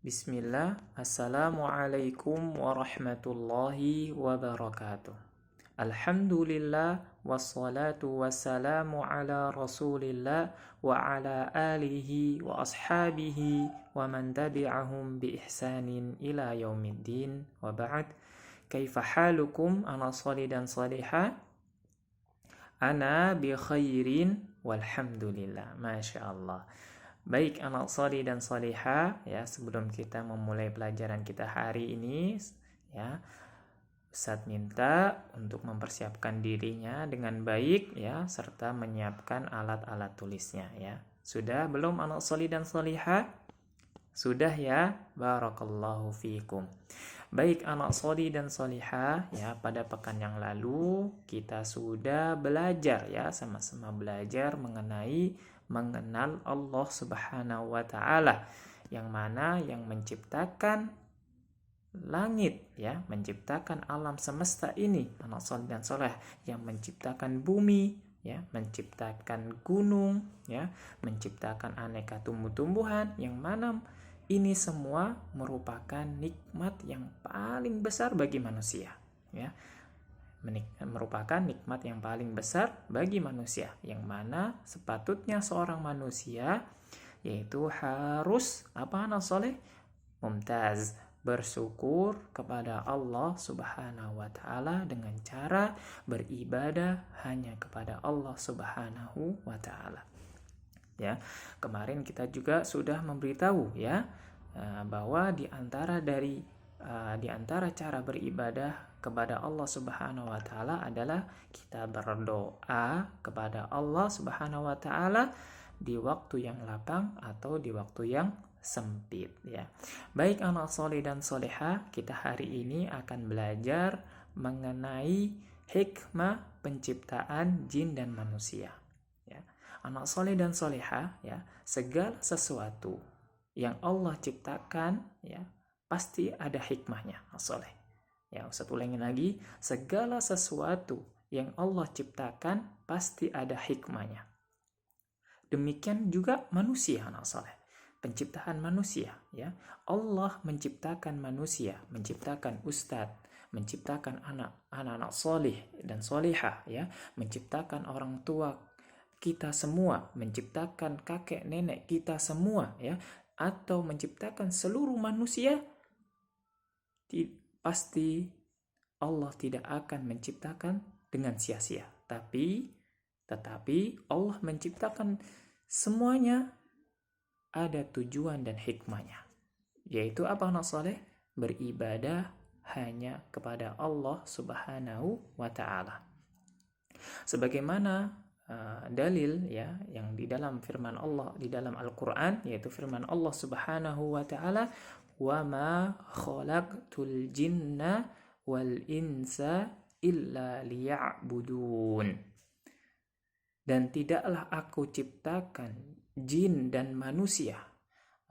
Bismillah, Assalamualaikum warahmatullahi wabarakatuh. Alhamdulillah, wassalatu wassalamu ala rasulillah wa ala alihi wa ashabihi wa man tabi'ahum bi ihsanin ila yaumiddin wa ba'd. Kaifa halukum ana salidan salihah? Ana bi khairin walhamdulillah. Masya Allah. Baik anak solih dan solihah, ya, sebelum kita memulai pelajaran kita hari ini, ya, Ustadz minta untuk mempersiapkan dirinya dengan baik, ya, serta menyiapkan alat-alat tulisnya, ya. Sudah belum anak solih dan solihah? Sudah, ya. Barakallahu fiikum. Baik anak solih dan solihah, ya, pada pekan yang lalu kita sudah belajar, ya, sama-sama belajar mengenal Allah Subhanahu wa taala, yang mana yang menciptakan langit, ya, menciptakan alam semesta ini, anak soleh dan soleh, yang menciptakan bumi, ya, menciptakan gunung, ya, menciptakan aneka tumbuh-tumbuhan, yang mana ini semua merupakan nikmat yang paling besar bagi manusia, ya. Merupakan nikmat yang paling besar bagi manusia, yang mana sepatutnya seorang manusia yaitu harus anak soleh mumtaz, bersyukur kepada Allah Subhanahu wa taala dengan cara beribadah hanya kepada Allah Subhanahu wa taala. Ya, kemarin kita juga sudah memberitahu, ya, bahwa di antara cara beribadah kepada Allah Subhanahu wa taala adalah kita berdoa kepada Allah Subhanahu wa taala di waktu yang lapang atau di waktu yang sempit, ya. Baik anak soleh dan soleha, kita hari ini akan belajar mengenai hikmah penciptaan jin dan manusia, ya. Anak soleh dan soleha, ya, segala sesuatu yang Allah ciptakan, ya, pasti ada hikmahnya, anak soleh. Ya, Ustaz ulangi lagi, segala sesuatu yang Allah ciptakan pasti ada hikmahnya. Demikian juga manusia, anak soleh. Penciptaan manusia, ya. Allah menciptakan manusia, menciptakan ustadz, menciptakan anak-anak soleh dan solehah, ya, menciptakan orang tua kita semua, menciptakan kakek nenek kita semua, ya, atau menciptakan seluruh manusia, pasti Allah tidak akan menciptakan dengan sia-sia. Tetapi Allah menciptakan semuanya ada tujuan dan hikmahnya. Yaitu apa anak soleh? Beribadah hanya kepada Allah Subhanahu wa ta'ala. Sebagaimana dalil, ya, yang di dalam firman Allah di dalam Al-Qur'an, yaitu firman Allah Subhanahu wa ta'ala, wa ma khalaqtul jinna wal insa illa liya'budun. Dan tidaklah aku ciptakan jin dan manusia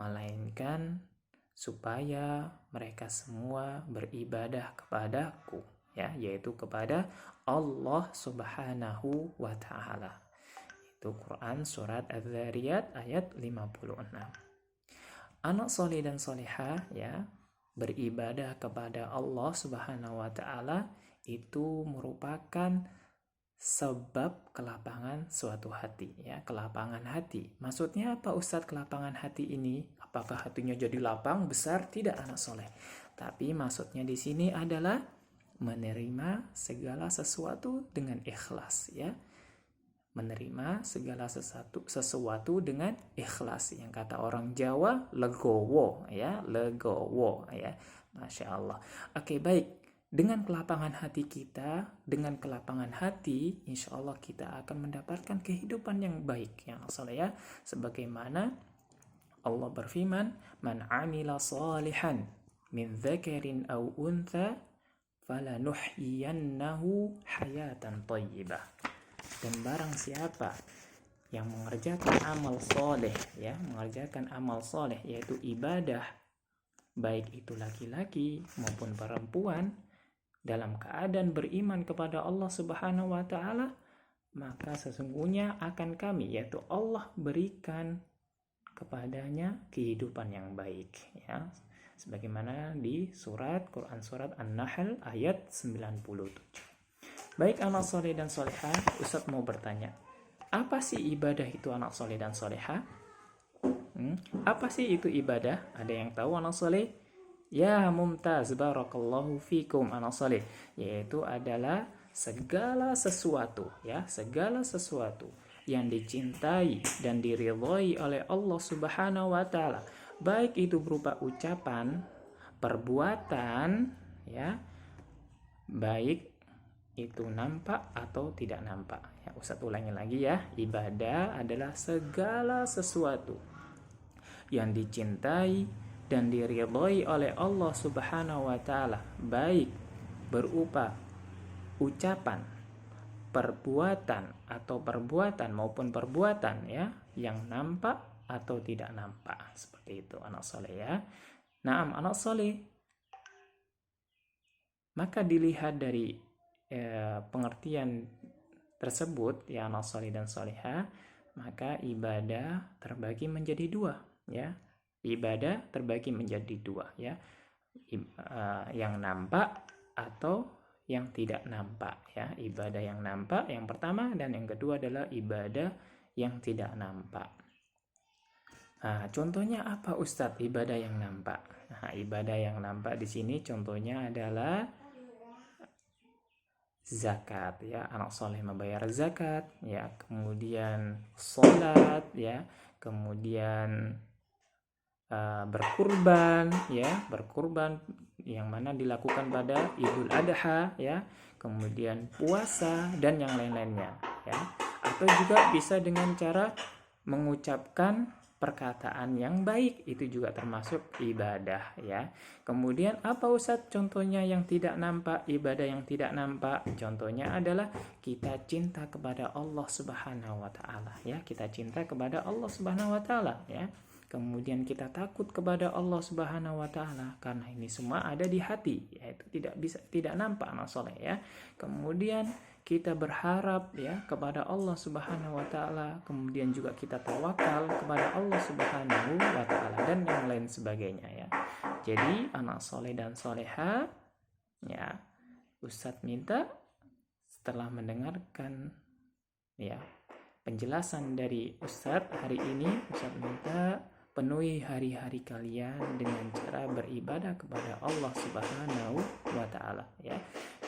melainkan supaya mereka semua beribadah kepadaku, ya, yaitu kepada Allah Subhanahu wa ta'ala. Itu Quran surat Az-Zariyat ayat 56. Anak soleh dan solehah, ya, beribadah kepada Allah Subhanahu wa ta'ala itu merupakan sebab kelapangan suatu hati, ya, kelapangan hati. Maksudnya apa Ustadz kelapangan hati ini? Apakah hatinya jadi lapang, besar? Tidak anak soleh. Tapi maksudnya di sini adalah menerima segala sesuatu dengan ikhlas, ya. Menerima segala sesuatu dengan ikhlas, yang kata orang Jawa legowo, ya, legowo, ya. Masya Allah. Oke, baik. Dengan kelapangan hati kita, dengan kelapangan hati, insya Allah kita akan mendapatkan kehidupan yang baik, yang soleh, ya. Sebagaimana Allah berfirman, man amila salihan min dzakarin aw untha falanuhyiyannahu hayatan thayyibah. Dan barang siapa yang mengerjakan amal soleh, ya, mengerjakan amal soleh yaitu ibadah, baik itu laki-laki maupun perempuan, dalam keadaan beriman kepada Allah Subhanahu wa ta'ala, maka sesungguhnya akan kami, yaitu Allah, berikan kepadanya kehidupan yang baik, ya. Sebagaimana di Quran surat An-Nahl ayat 97. Baik anak soleh dan solehah, Ustadz mau bertanya, apa sih ibadah itu anak soleh dan solehah? Apa sih itu ibadah? Ada yang tahu anak soleh? Ya mumtaz, barakallahu fikum anak soleh. Yaitu adalah segala sesuatu, ya, segala sesuatu yang dicintai dan diridhai oleh Allah Subhanahu wa taala, baik itu berupa ucapan, perbuatan, ya, baik itu nampak atau tidak nampak. Ya, Ustaz ulangi lagi ya. Ibadah adalah segala sesuatu yang dicintai dan diridhai oleh Allah Subhanahu wa taala, baik berupa ucapan, perbuatan atau perbuatan maupun perbuatan, ya, yang nampak atau tidak nampak. Seperti itu anak soleh, ya. Naam anak soleh, maka dilihat dari pengertian tersebut, ya anak soleh dan solehah, maka ibadah terbagi menjadi dua, ya. Ibadah terbagi menjadi dua, ya. Yang nampak atau yang tidak nampak, ya. Ibadah yang nampak yang pertama, dan yang kedua adalah ibadah yang tidak nampak. Nah, contohnya apa Ustadz ibadah yang nampak? Nah, ibadah yang nampak di sini contohnya adalah zakat, ya, anak soleh membayar zakat, ya, kemudian sholat, ya, kemudian berkurban, ya, berkurban yang mana dilakukan pada Idul Adha, ya, kemudian puasa dan yang lain-lainnya, ya, atau juga bisa dengan cara mengucapkan perkataan yang baik, itu juga termasuk ibadah, ya. Kemudian apa Ustadz contohnya yang tidak nampak, ibadah yang tidak nampak? Contohnya adalah kita cinta kepada Allah Subhanahu wa taala, ya. Kita cinta kepada Allah Subhanahu wa taala, ya. Kemudian kita takut kepada Allah Subhanahu wa taala, karena ini semua ada di hati, yaitu tidak nampak anak soleh, ya. Kemudian kita berharap, ya, kepada Allah Subhanahu wa taala, kemudian juga kita tawakal kepada Allah Subhanahu wa taala dan yang lain sebagainya, ya. Jadi anak soleh dan soleha, ya, Ustadz minta setelah mendengarkan, ya, penjelasan dari Ustadz hari ini, Ustadz minta penuhi hari-hari kalian dengan cara beribadah kepada Allah Subhanahu wa taala, ya.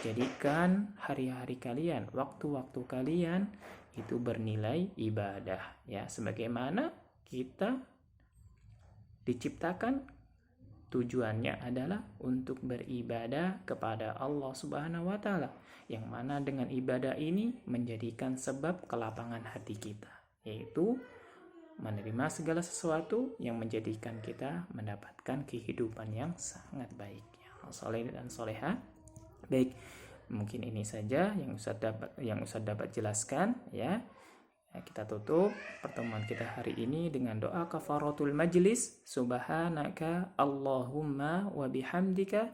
Jadikan hari-hari kalian, waktu-waktu kalian itu bernilai ibadah, ya. Sebagaimana kita diciptakan, tujuannya adalah untuk beribadah kepada Allah Subhanahu wa taala, yang mana dengan ibadah ini menjadikan sebab kelapangan hati kita, yaitu menerima segala sesuatu yang menjadikan kita mendapatkan kehidupan yang sangat baik, ya. Soleh dan soleha. Baik, mungkin ini saja yang Ustadz dapat jelaskan, ya. Kita tutup pertemuan kita hari ini dengan doa kafaratul majlis. Subhanaka Allahumma wa bihamdika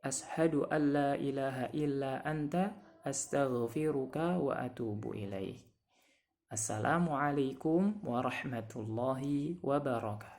ashhadu an la ilaha illa anta astaghfiruka wa atubu ilaih. Assalamualaikum warahmatullahi wabarakatuh.